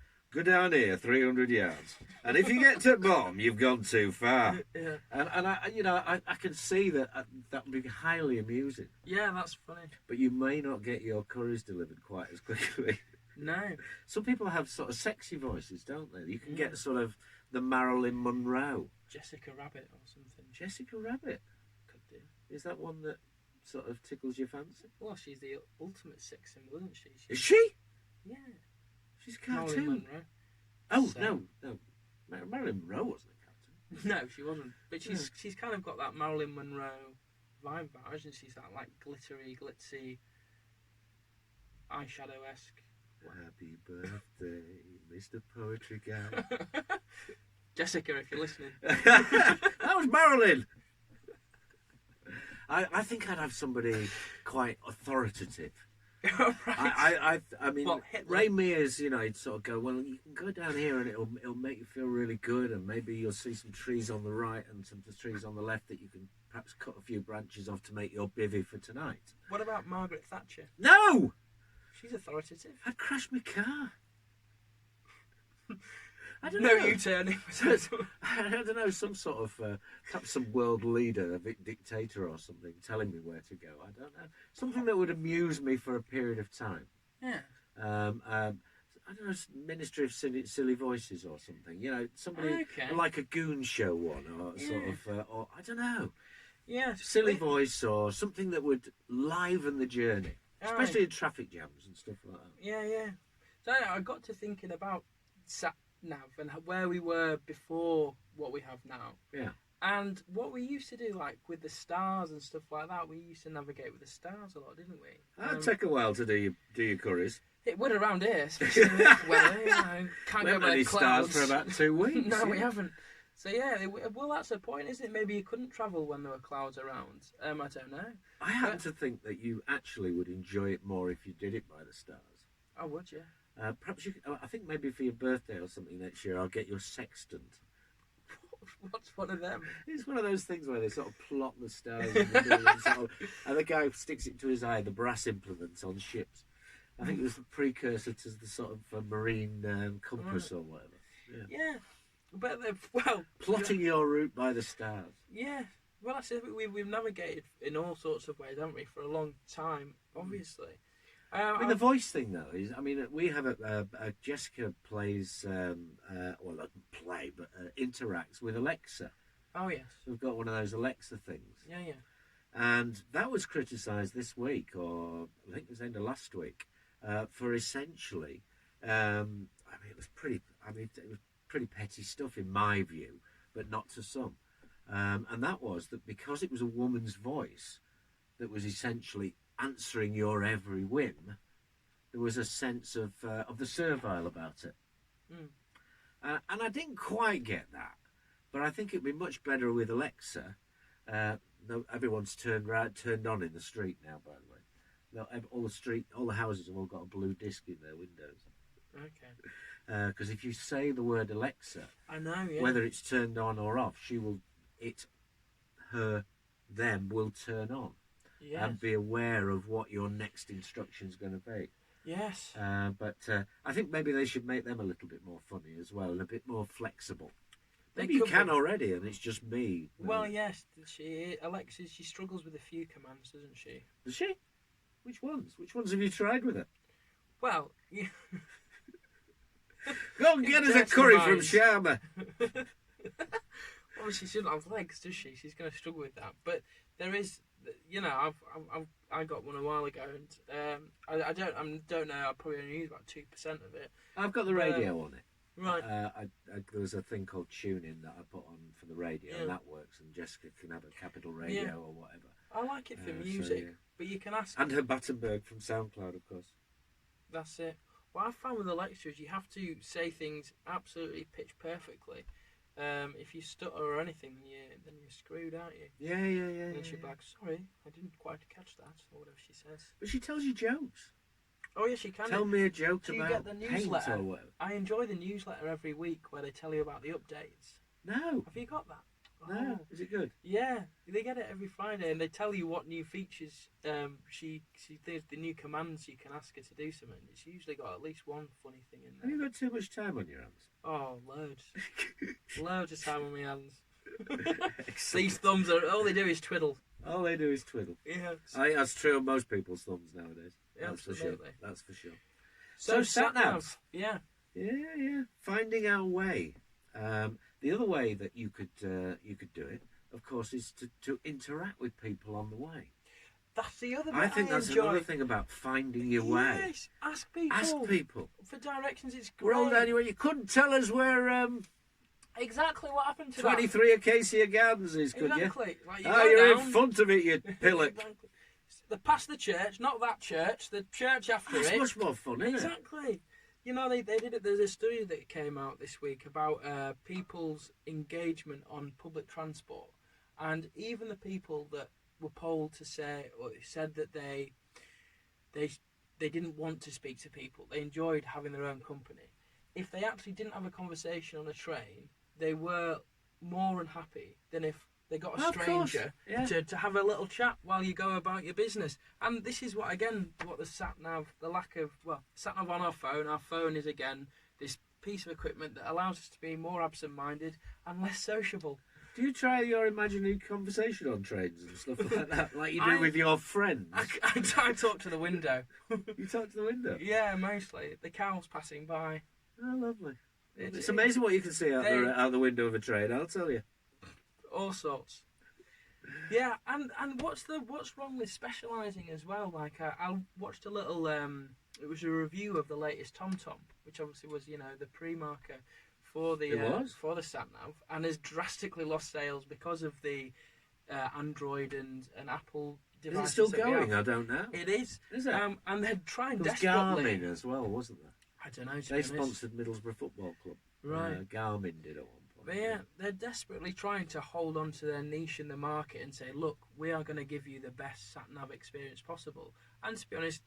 down here 300 yards. And if you get to the bottom, you've gone too far. Yeah. And I can see that that would be highly amusing. Yeah, that's funny. But you may not get your curries delivered quite as quickly. No. Some people have sort of sexy voices, don't they? You can get sort of the Marilyn Monroe. Jessica Rabbit or something. Jessica Rabbit. Could do. Is that one that sort of tickles your fancy? Well, she's the ultimate sex symbol, isn't she? Is she? Yeah. She's a Marilyn cartoon. Monroe. Oh, So- no. Marilyn Monroe wasn't a cartoon. No, she wasn't. But she's kind of got that Marilyn Monroe vibe about her, isn't she? She's that like glittery, glitzy, eyeshadow-esque. Happy birthday, Mr. Poetry Guy. Jessica, if you're listening. That was Marilyn. I think I'd have somebody quite authoritative. Right. I mean, What, Hitler? Ray Mears, he'd sort of go, well, you can go down here and it'll make you feel really good, and maybe you'll see some trees on the right and some trees on the left that you can perhaps cut a few branches off to make your bivvy for tonight. What about Margaret Thatcher? No! She's authoritative. I'd crash my car. I don't No know. U-turning. I don't know, some sort of, perhaps some world leader, a dictator or something, telling me where to go. I don't know. Something that would amuse me for a period of time. Yeah. I don't know, Ministry of Silly Voices or something. Somebody Okay. like a Goon Show one, or sort of, or I don't know, Yeah. silly voice or something that would liven the journey, especially in traffic jams and stuff like that. Yeah. So I got to thinking about Satnav and where we were before what we have now. Yeah. And what we used to do, like with the stars and stuff like that, we used to navigate with the stars a lot, didn't we? That'd take a while to do your curries. It would around here, especially with this weather. Can't We go haven't by had any the stars clouds. for about 2 weeks. No, we haven't. So yeah, well, that's the point, isn't it? Maybe you couldn't travel when there were clouds around. I don't know. I happen to think that you actually would enjoy it more if you did it by the stars. Oh, would you? Perhaps I think maybe for your birthday or something next year, I'll get you a sextant. What's one of them? It's one of those things where they sort of plot the stars in the middle and the guy sticks it to his eye, the brass implements on ships. I think it was the precursor to the sort of marine compass or whatever. Yeah, but well, Plotting your route by the stars. yeah. Well, that's it. We've navigated in all sorts of ways, haven't we, for a long time? Obviously. I mean, the voice thing, though, is, I mean, we have Jessica plays, well, not play, but interacts with Alexa. Oh, yes. So we've got one of those Alexa things. Yeah. And that was criticised this week, or I think it was the end of last week, for essentially, it was pretty petty stuff in my view, but not to some. And that was that because it was a woman's voice that was essentially answering your every whim, there was a sense of the servile about it. And I didn't quite get that, but I think it'd be much better with Alexa. No, everyone's turned on in the street now, by the way. No, all the houses have all got a blue disc in their windows. Okay. Because if you say the word Alexa, I know, yeah. whether it's turned on or off, them will turn on. Yes. And be aware of what your next instruction is going to be. Yes. But I think maybe they should make them a little bit more funny as well, and a bit more flexible. They Maybe you could can be. already, and it's just me. Well, yes. Alexis, she struggles with a few commands, doesn't she? Does she? Which ones? Which ones have you tried with her? Well, yeah. Go and get us a Dirty curry from minds. Sharma. Well, she shouldn't have legs, does she? She's going to struggle with that. But there is, I got one a while ago, and I don't know. I probably only use about 2% of it. I've got the radio on it. Right. There was a thing called TuneIn that I put on for the radio, and that works. And Jessica can have a Capital Radio or whatever. I like it for so, music, yeah. but you can ask. And her Battenberg from SoundCloud, of course. That's it. What I found with the lectures, you have to say things absolutely pitch perfectly. If you stutter or anything, then you're screwed, aren't you? Yeah. And then she'll be like, sorry, I didn't quite catch that, or whatever she says. But she tells you jokes. Oh, yes, she can. Tell me a joke Do you about get the paint newsletter? or whatever. I enjoy the newsletter every week where they tell you about the updates. No. Have you got that? No, is it good? Yeah, they get it every Friday, and they tell you what new features she there's the new commands you can ask her to do something. It's usually got at least one funny thing in Have there. you got too much time on your hands? Oh, loads, loads of time on my hands. Excellent. These thumbs are all they do is twiddle. All they do is twiddle. Yeah, I think that's true of most people's thumbs nowadays. yeah, That's absolutely. for sure. That's for sure. So Satnav. Satnav, yeah. Yeah. Finding our way. The other way that you could do it, of course, is to interact with people on the way. That's the other bit I think that's enjoy. another thing about finding your way. Yes, ask people. Ask people. For directions. It's We're all great. down your way. You couldn't tell us where Exactly what happened to 23 Acacia Gardens is, could you? Exactly. Like Oh, you're in front of it, you pillock. Exactly. They're past the church, not that church. The church after That's it. much more fun, isn't it? Exactly. You know, they did it. There's a study that came out this week about people's engagement on public transport, and even the people that were polled to say or said that they didn't want to speak to people. They enjoyed having their own company. If they actually didn't have a conversation on a train, they were more unhappy than if they got a stranger to have a little chat while you go about your business. And this is what the Satnav, the lack of, Satnav on our phone is again this piece of equipment that allows us to be more absent-minded and less sociable. Do you try your imaginary conversation on trains and stuff like that, like you do with your friends? I talk to the window. You talk to the window? Yeah, mostly. The cows passing by. Oh, lovely. It's amazing what you can see out the window of a train, I'll tell you. All sorts. Yeah, and what's wrong with specialising as well? Like I watched a little. It was a review of the latest TomTom, which obviously was the pre-marker for the Satnav, and has drastically lost sales because of the Android and Apple devices. Is it still going? I don't know. It is. Is it? And they're trying there was desperately. Garmin as well, wasn't there? I don't know. They sponsored Middlesbrough Football Club. Right. Garmin did at one point. But yeah, they're desperately trying to hold on to their niche in the market and say, look, we are going to give you the best sat-nav experience possible. And to be honest,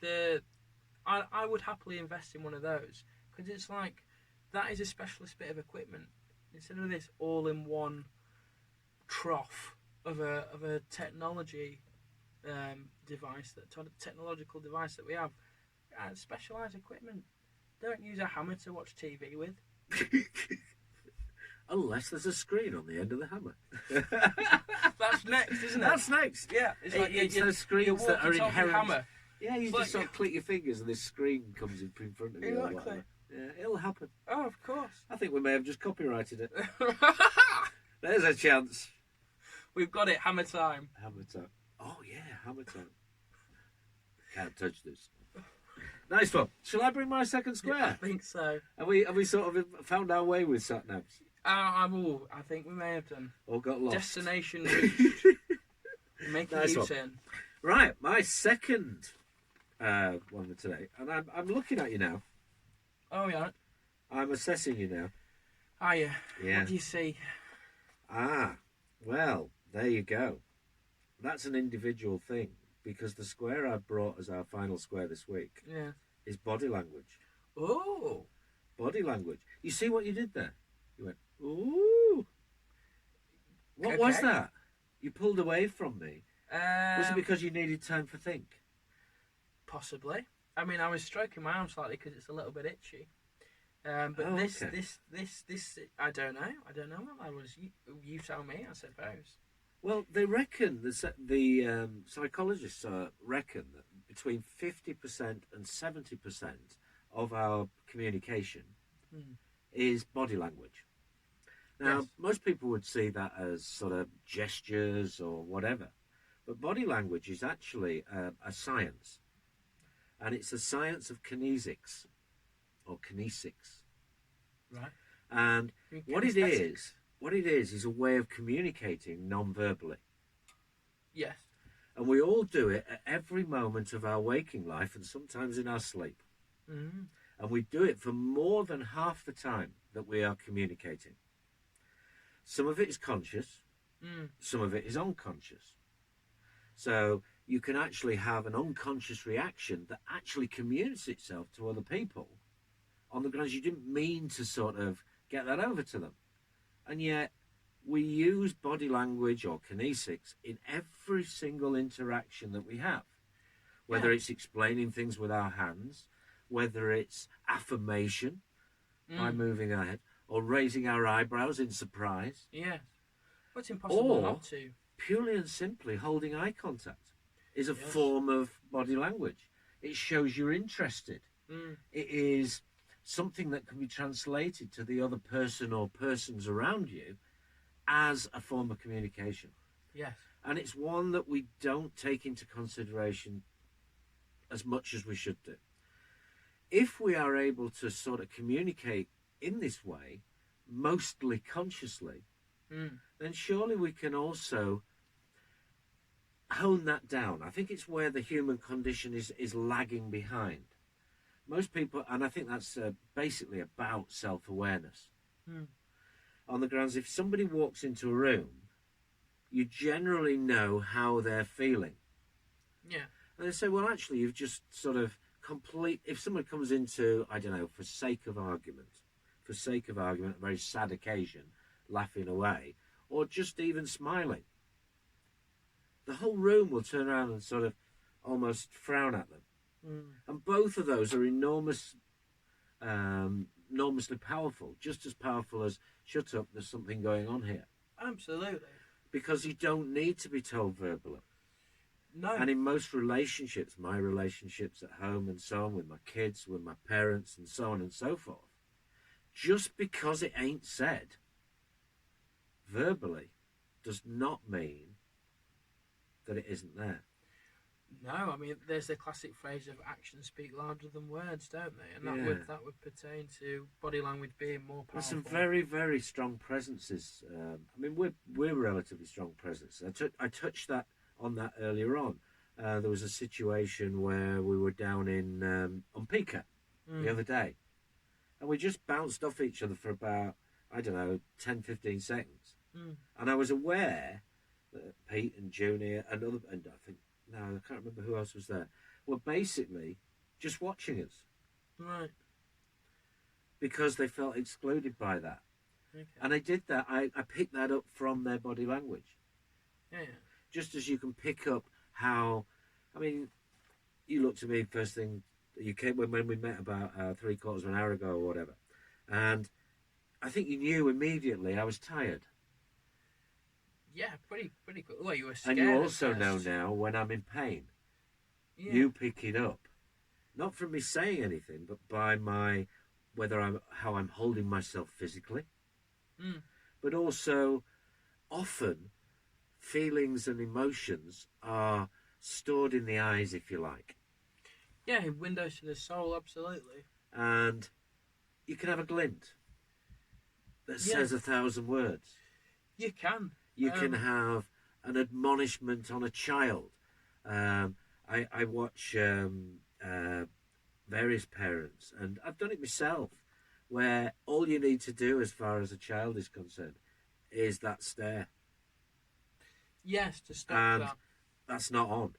I would happily invest in one of those, because it's like, that is a specialist bit of equipment. Instead of this all-in-one trough of a technology technological device that we have, specialised equipment. Don't use a hammer to watch TV with. Unless there's a screen on the end of the hammer. That's next, isn't it? That's next. Yeah, it's like it's those screens that are inherent. Hammer. Yeah, you just sort of click your fingers and this screen comes in front of you. Or Exactly. whatever. Yeah, it'll happen. Oh, of course. I think we may have just copyrighted it. There's a chance. We've got it. Hammer time. Hammer time. Oh yeah, hammer time. Can't touch this. Nice one. Shall I bring my second square? Yeah, I think so. Have we sort of found our way with Satnavs? I think we may have done. Or got lost? Destination reached. Make a U-turn. Right, my second one for today, and I'm looking at you now. Oh yeah. I'm assessing you now. Are you? Yeah. What do you see? Well, there you go. That's an individual thing, because the square I brought as our final square this week is body language. Oh. Body language. You see what you did there? You went, ooh. What was that? You pulled away from me. Was it because you needed time to think? Possibly. I mean, I was stroking my arm slightly because it's a little bit itchy. But this, I don't know. I don't know what that was. You tell me, I suppose. Well, they reckon, the psychologists reckon that between 50% and 70% of our communication is body language. Now, most people would see that as sort of gestures or whatever. But body language is actually a science. And it's a science of kinesics, or kinesics. Right. And what it is a way of communicating non-verbally. Yes. And we all do it at every moment of our waking life and sometimes in our sleep. Mm-hmm. And we do it for more than half the time that we are communicating. Some of it is conscious, some of it is unconscious. So you can actually have an unconscious reaction that actually communicates itself to other people on the grounds you didn't mean to sort of get that over to them. And yet we use body language or kinesics in every single interaction that we have, whether it's explaining things with our hands, whether it's affirmation by moving our head, or raising our eyebrows in surprise. Yeah. Well, it's impossible not to. Purely and simply holding eye contact is a form of body language. It shows you're interested. It is something that can be translated to the other person or persons around you as a form of communication. Yes. And it's one that we don't take into consideration as much as we should do. If we are able to sort of communicate in this way, mostly consciously, then surely we can also hone that down. I think it's where the human condition is lagging behind. Most people, and I think that's basically about self-awareness. On the grounds, if somebody walks into a room, you generally know how they're feeling. Yeah. And they say, well, actually, you've just sort of if someone comes into, I don't know, for sake of argument, a very sad occasion, laughing away, or just even smiling, the whole room will turn around and sort of almost frown at them. And both of those are enormously powerful, just as powerful as, shut up, there's something going on here. Absolutely. Because you don't need to be told verbally. No. And in most relationships, my relationships at home and so on, with my kids, with my parents and so on and so forth, just because it ain't said verbally does not mean that it isn't there. No, I mean, there's the classic phrase of actions speak louder than words, don't they? And that would pertain to body language being more powerful. There's some very, very strong presences. I mean, we're relatively strong presences. I touched on that earlier on. There was a situation where we were down in Pica the other day, and we just bounced off each other for about, I don't know, 10, 15 seconds. And I was aware that Pete and Junior and I think, no, I can't remember who else was there, were basically just watching us. Right. Because they felt excluded by that. Okay. And I did that. I picked that up from their body language. Yeah. Just as you can pick up how, I mean, you looked at me first thing, you came when we met about 3/4 of an hour ago or whatever. And I think you knew immediately I was tired. Yeah, pretty good. Well, you were scared. And you also know now when I'm in pain. Yeah. You pick it up, not from me saying anything, but by how I'm holding myself physically, but also often feelings and emotions are stored in the eyes, if you like. Yeah, windows to the soul, absolutely. And you can have a glint that says 1,000 words. You can. You can have an admonishment on a child. I watch various parents, and I've done it myself, where all you need to do as far as a child is concerned is that stare. Yes, to stop and that. That's not on.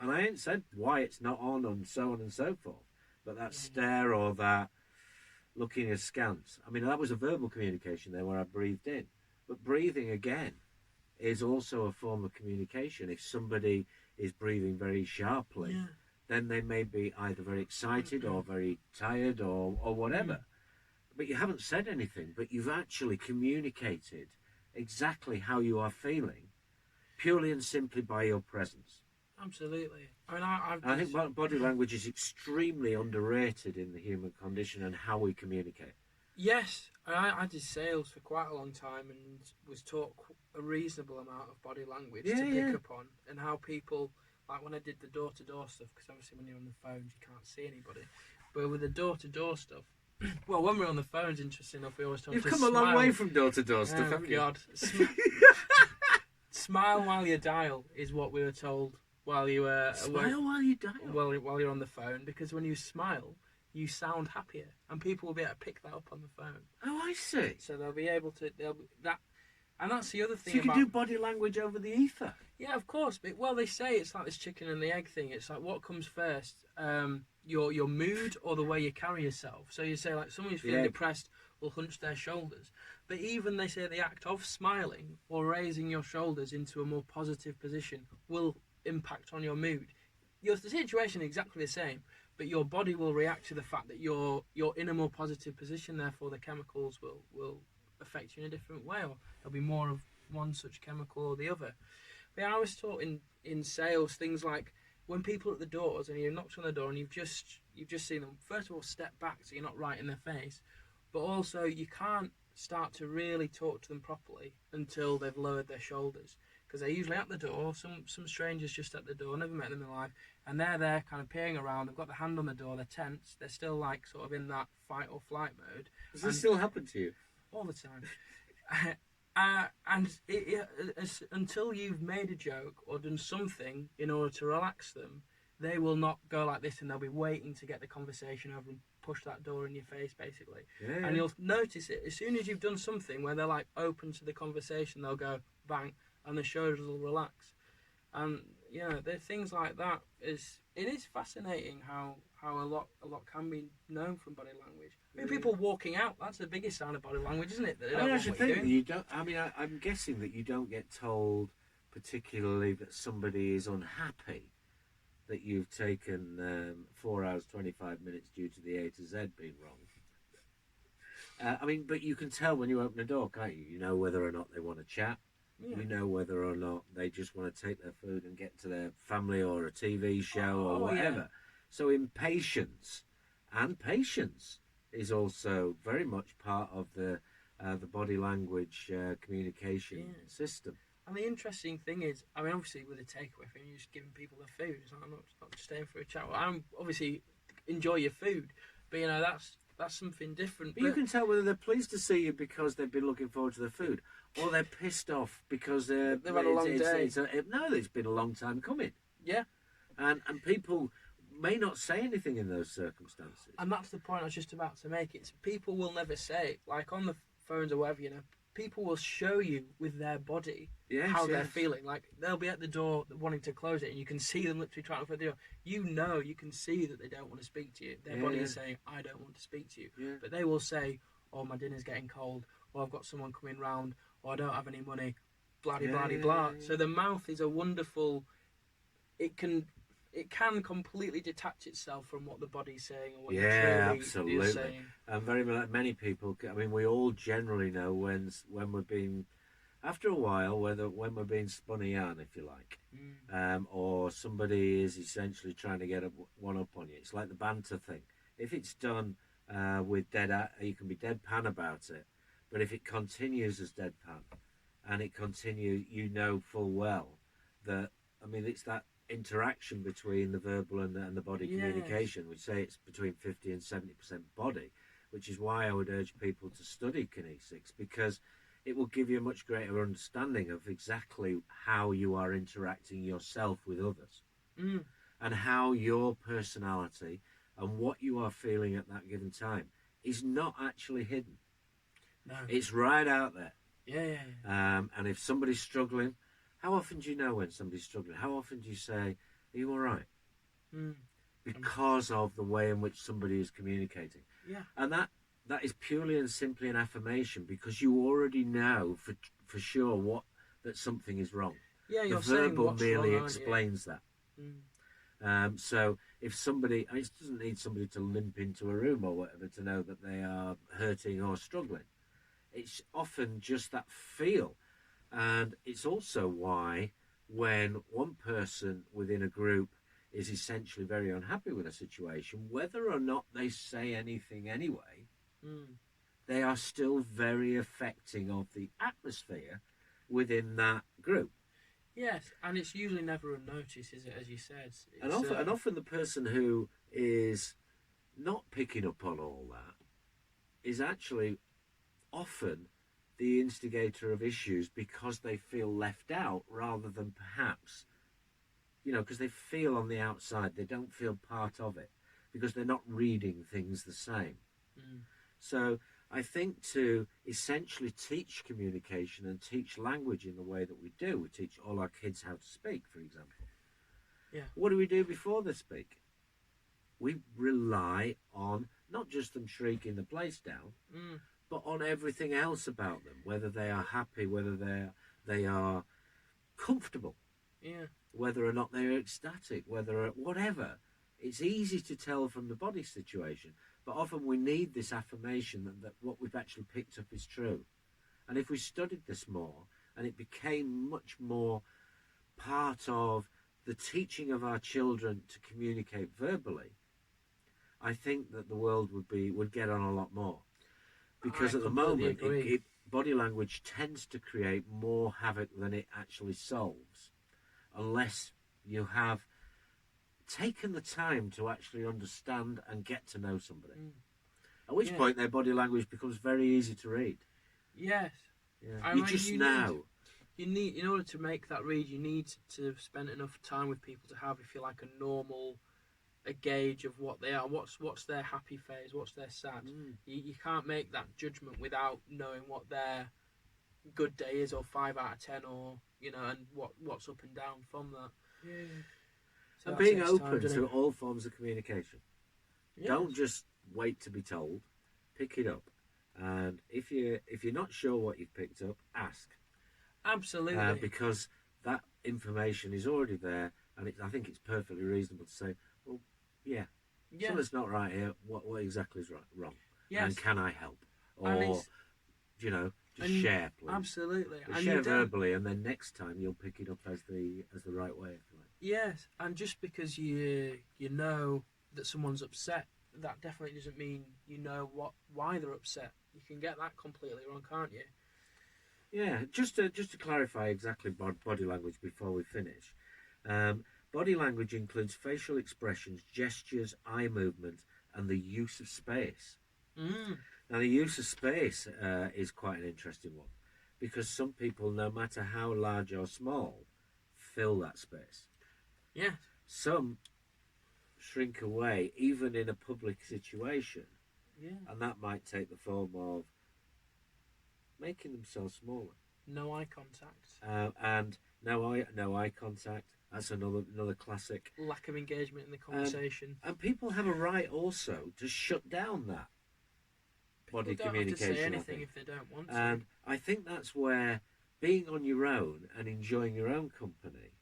And I ain't said why it's not on and so on and so forth, but that stare or that looking askance. I mean, that was a verbal communication there where I breathed in. But breathing, again, is also a form of communication. If somebody is breathing very sharply, then they may be either very excited or very tired or whatever. But you haven't said anything, but you've actually communicated exactly how you are feeling, purely and simply by your presence. Absolutely. I think body language is extremely underrated in the human condition and how we communicate. Yes, I did sales for quite a long time and was taught a reasonable amount of body language to pick up on, and how people, like when I did the door-to-door stuff, because obviously when you're on the phones you can't see anybody, but with the door-to-door stuff, well, when we're on the phones, interesting enough, we always talk You've to come a long way from door-to-door stuff, haven't you? God. Smile while you dial is what we were told while you were... Smile while you dial? While you're on the phone, because when you smile, you sound happier, and people will be able to pick that up on the phone. Oh, I see. So they'll be able to... And that's the other thing. So you can do body language over the ether? Yeah, of course. But, well, they say it's like this chicken and the egg thing. It's like, what comes first? Your mood or the way you carry yourself? So you say, like, someone who's feeling depressed, will hunch their shoulders. But even they say the act of smiling or raising your shoulders into a more positive position will impact on your mood. The situation is exactly the same, but your body will react to the fact that you're in a more positive position. Therefore, the chemicals will affect you in a different way, or there'll be more of one such chemical or the other. But I was taught in sales things like when people are at the doors and you knocked on the door and you've just seen them. First of all, step back so you're not right in their face, but also you can't start to really talk to them properly until they've lowered their shoulders, because they're usually at the door. Some strangers just at the door, never met them in life, and they're there kind of peering around. They've got the hand on the door. They're tense. They're still like sort of in that fight or flight mode. Does this still happen to you? All the time. Until you've made a joke or done something in order to relax them, they will not go like this, and they'll be waiting to get the conversation over and push that door in your face, basically. Yeah. And you'll notice it as soon as you've done something where they're like open to the conversation. They'll go bang, and the shoulders will relax. And there's things like that. It is fascinating how a lot can be known from body language. I mean, people walking out, that's the biggest sign of body language, isn't it? That they don't want what you're doing. You don't. I mean, I'm guessing that you don't get told particularly that somebody is unhappy that you've taken 4 hours 25 minutes due to the A to Z being wrong. I mean, but you can tell when you open a door, can't you? You know whether or not they want to chat. Yeah. You know whether or not they just want to take their food and get to their family or a TV show or whatever. Yeah. So impatience and patience is also very much part of the body language communication system. And the interesting thing is, I mean, obviously with a takeaway thing, you're just giving people their food. It's like, I'm not just staying for a chat. Well, I'm obviously enjoy your food, but that's something different. But you can tell whether they're pleased to see you because they've been looking forward to their food, or they're pissed off because they've had a long day. It's been a long time coming. Yeah. And people may not say anything in those circumstances. And that's the point I was just about to make. It's people will never say, like on the phones or whatever, people will show you with their body how they're feeling. Like they'll be at the door wanting to close it, and you can see them literally trying to open the door. You can see that they don't want to speak to you. Their body is saying, I don't want to speak to you. Yeah. But they will say, oh, my dinner's getting cold, or I've got someone coming round, or I don't have any money, blah, blah, blah, blah. So the mouth is a wonderful... It can completely detach itself from what the body's saying or what absolutely. Is saying. And very many people, I mean, we all generally know when we're being, after a while, when we're being spun a yarn, if you like, or somebody is essentially trying to get one up on you. It's like the banter thing. If it's done with you can be deadpan about it, but if it continues as deadpan, and it continues, you know full well that, I mean, it's that interaction between the verbal and the body communication. We say it's between 50 and 70% body, which is why I would urge people to study kinesics, because it will give you a much greater understanding of exactly how you are interacting yourself with others, and how your personality and what you are feeling at that given time is not actually hidden. No. It's right out there. Yeah. And if somebody's struggling, how often do you know when somebody's struggling? How often do you say, are you all right? Because of the way in which somebody is communicating. Yeah. And that is purely and simply an affirmation, because you already know for sure that something is wrong. Yeah, the verbal merely explains that. So if somebody, and it doesn't need somebody to limp into a room or whatever to know that they are hurting or struggling. It's often just that feel. And it's also why when one person within a group is essentially very unhappy with a situation, whether or not they say anything anyway, they are still very affecting of the atmosphere within that group. Yes, and it's usually never unnoticed, is it, as you said? And often the person who is not picking up on all that is actually often the instigator of issues, because they feel left out rather than perhaps, because they feel on the outside, they don't feel part of it because they're not reading things the same. So I think to essentially teach communication and teach language in the way that we do, we teach all our kids how to speak, for example. Yeah. What do we do before they speak? We rely on not just them shrieking the place down, but on everything else about them, whether they are happy, whether they are comfortable, Yeah. whether or not they're ecstatic, whatever. It's easy to tell from the body situation, but often we need this affirmation that what we've actually picked up is true. And if we studied this more, and it became much more part of the teaching of our children to communicate verbally, I think that the world would get on a lot more. Because at the moment, body language tends to create more havoc than it actually solves, unless you have taken the time to actually understand and get to know somebody. At which point their body language becomes very easy to read. Yes. Yeah. You need, in order to make that read, you need to have spent enough time with people to have, if you like, a gauge of what they are. What's their happy phase? What's their sad? You can't make that judgment without knowing what their good day is, or 5 out of 10, or and what's up and down from that. Yeah. So and being open to all forms of communication. Yes. Don't just wait to be told. Pick it up, and if you're not sure what you've picked up, ask. Absolutely. Because that information is already there, and I think it's perfectly reasonable to say, well, something's not right here. What exactly is wrong? Yes. And can I help? Or just share, please. Absolutely. And share verbally, and then next time you'll pick it up as the right way, if you like. Yes, and just because you know that someone's upset, that definitely doesn't mean you know why they're upset. You can get that completely wrong, can't you? Yeah, just to clarify exactly body language before we finish. Body language includes facial expressions, gestures, eye movement, and the use of space. Now, the use of space is quite an interesting one, because some people, no matter how large or small, fill that space. Yeah. Some shrink away, even in a public situation. Yeah. And that might take the form of making themselves smaller. No eye contact. And no eye contact. That's another classic. Lack of engagement in the conversation. And people have a right also to shut down that body People don't communication. Have to say anything if they don't want to. And I think that's where being on your own and enjoying your own company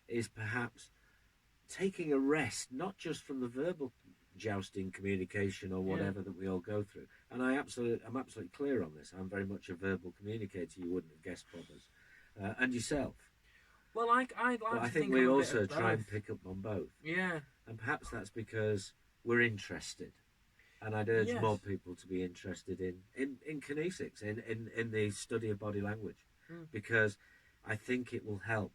is perhaps taking a rest, not just from the verbal jousting communication or whatever that we all go through. And I'm absolutely clear on this. I'm very much a verbal communicator. You wouldn't have guessed, Bobbers. And yourself. Well, I think we also try and pick up on both. Yeah. And perhaps that's because we're interested. And I'd urge more people to be interested in kinesics, in the study of body language, because I think it will help.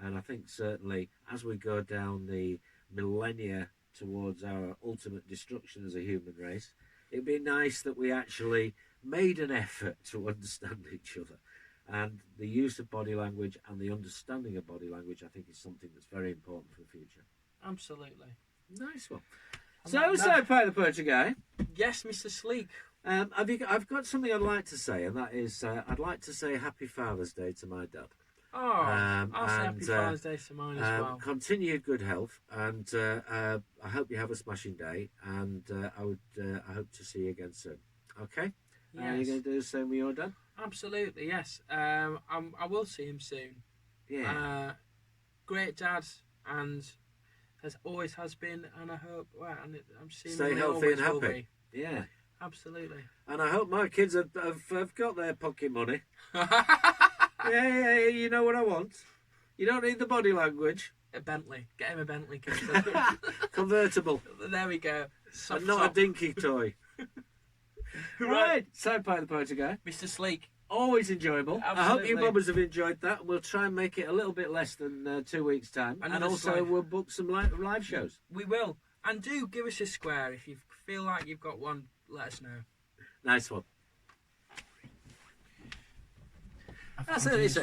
And I think certainly as we go down the millennia towards our ultimate destruction as a human race, it'd be nice that we actually made an effort to understand each other. And the use of body language and the understanding of body language, I think, is something that's very important for the future. Absolutely. Nice one. So, Pay the Poacher Guy. Yes, Mr. Sleek. I've got something I'd like to say, and that is I'd like to say Happy Father's Day to my dad. Oh, I'll say Happy Father's Day to mine as well. Continued good health, and I hope you have a smashing day, and I hope to see you again soon. Okay? Yes. Are you going to do the same with your dad? Absolutely, yes. I will see him soon. Yeah. Great dad, and always has been, and I hope. Well, and I'm seeing stay healthy and happy. Yeah. Absolutely. And I hope my kids have got their pocket money. Yeah, you know what I want. You don't need the body language. A Bentley. Get him a Bentley. Convertible. There we go. And not a dinky toy. Right. So, Pay the Poacher Guy. Mr. Sleek. Always enjoyable. Absolutely. I hope you bobbers have enjoyed that. We'll try and make it a little bit less than 2 weeks' time. And also we'll book some live shows. We will. And do give us a square. If you feel like you've got one, let us know. Nice one. That's it.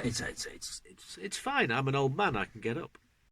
It's fine. I'm an old man. I can get up.